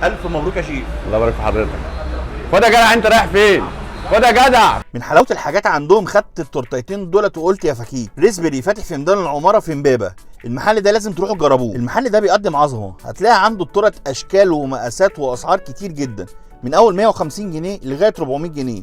الف مبروك يا شيف. الله يبارك في حضرتك. خد يا جدع، انت رايح فين؟ خد يا جدع. من حلاوه الحاجات عندهم خدت التورتيتين دولت وقلت يا فكيك. ريزبري فاتح في ميدان العماره في امبابه. المحل ده لازم تروحوا تجربوه. المحل ده بيقدم عظمه، هتلاقي عنده التورت اشكال ومقاسات واسعار كتير جدا، من اول 150 جنيه لغايه 400 جنيه.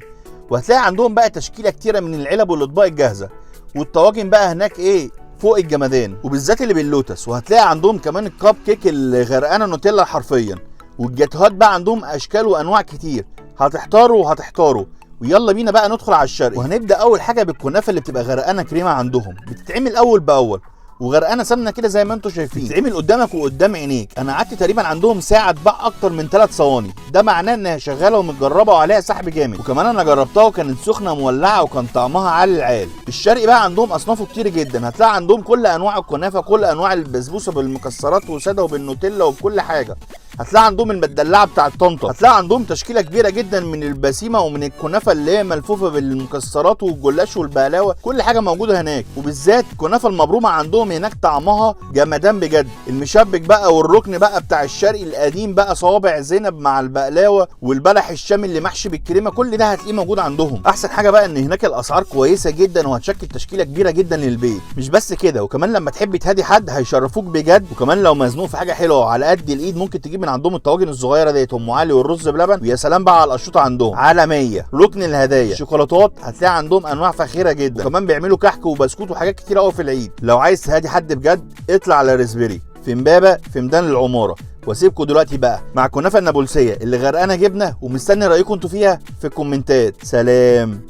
وهتلاقي عندهم بقى تشكيله كتيره من العلب والاطباق الجاهزه، والطواجن بقى هناك ايه فوق الجمدان، وبالذات اللي باللوتس. وهتلاقي عندهم كمان الكاب كيك اللي غرقانه نوتيلا حرفيا، والجاتوهات بقى عندهم اشكال وانواع كتير. هتحتاروا. ويلا بينا بقى ندخل على الشرقي. وهنبدا اول حاجه بالكنافه اللي بتبقى غرقانه كريمه عندهم، بتتعمل اول باول وغرقانه سمنه كده زي ما انتم شايفين، بتتعمل قدامك وقدام عينيك. انا قعدت تقريبا عندهم ساعه اتباع اكتر من 3 صواني، ده معناه انها شغاله ومتجربه وعليها سحب جامد. وكمان انا جربتها وكانت سخنه مولعه وكان طعمها عالي العال. الشرقي بقى عندهم اصنافه كتير جدا، هتلاقي عندهم كل انواع الكنافه، كل انواع البسبوسه بالمكسرات وساده وبالنوتيلا وبكل حاجه. هتلاقي عندهم المدلعه بتاعه طنطا، هتلاقي عندهم تشكيله كبيره جدا من البسيمه ومن الكنافه اللي هي ملفوفه بالمكسرات والجلاش والبقلاوه، كل حاجه موجوده هناك. وبالذات الكنافه المبرومه عندهم هناك طعمها جمدان بجد. المشبك بقى والركن بقى بتاع الشرقي القديم بقى، صوابع زينب مع البقلاوه والبلح الشامي اللي محشي بالكريمه، كل ده هتلاقيه موجود عندهم. احسن حاجه بقى ان هناك الاسعار كويسه جدا، وهتشكل تشكيله كبيره جدا للبيت. مش بس كده، وكمان لما تحب تهدي حد هيشرفوك بجد. وكمان لو مزنوق في حاجه حلوه على قد الايد، ممكن تجيب من عندهم الطواجن الصغيره ديت ام علي والرز بلبن. ويا سلام بقى على القشطوطه عندهم عالميه. ركن الهدايا الشوكولاتات هتلاقي عندهم انواع فخيره جدا، وكمان بيعملوا كحك وبسكوت وحاجات كتير قوي في العيد. لو عايز تهدي حد بجد اطلع على ريزبري في امبابه في ميدان العماره. واسيبكم دلوقتي بقى مع الكنافه النابلسيه اللي غرقانه جبنه، ومستني رايكم انتوا فيها في الكومنتات. سلام.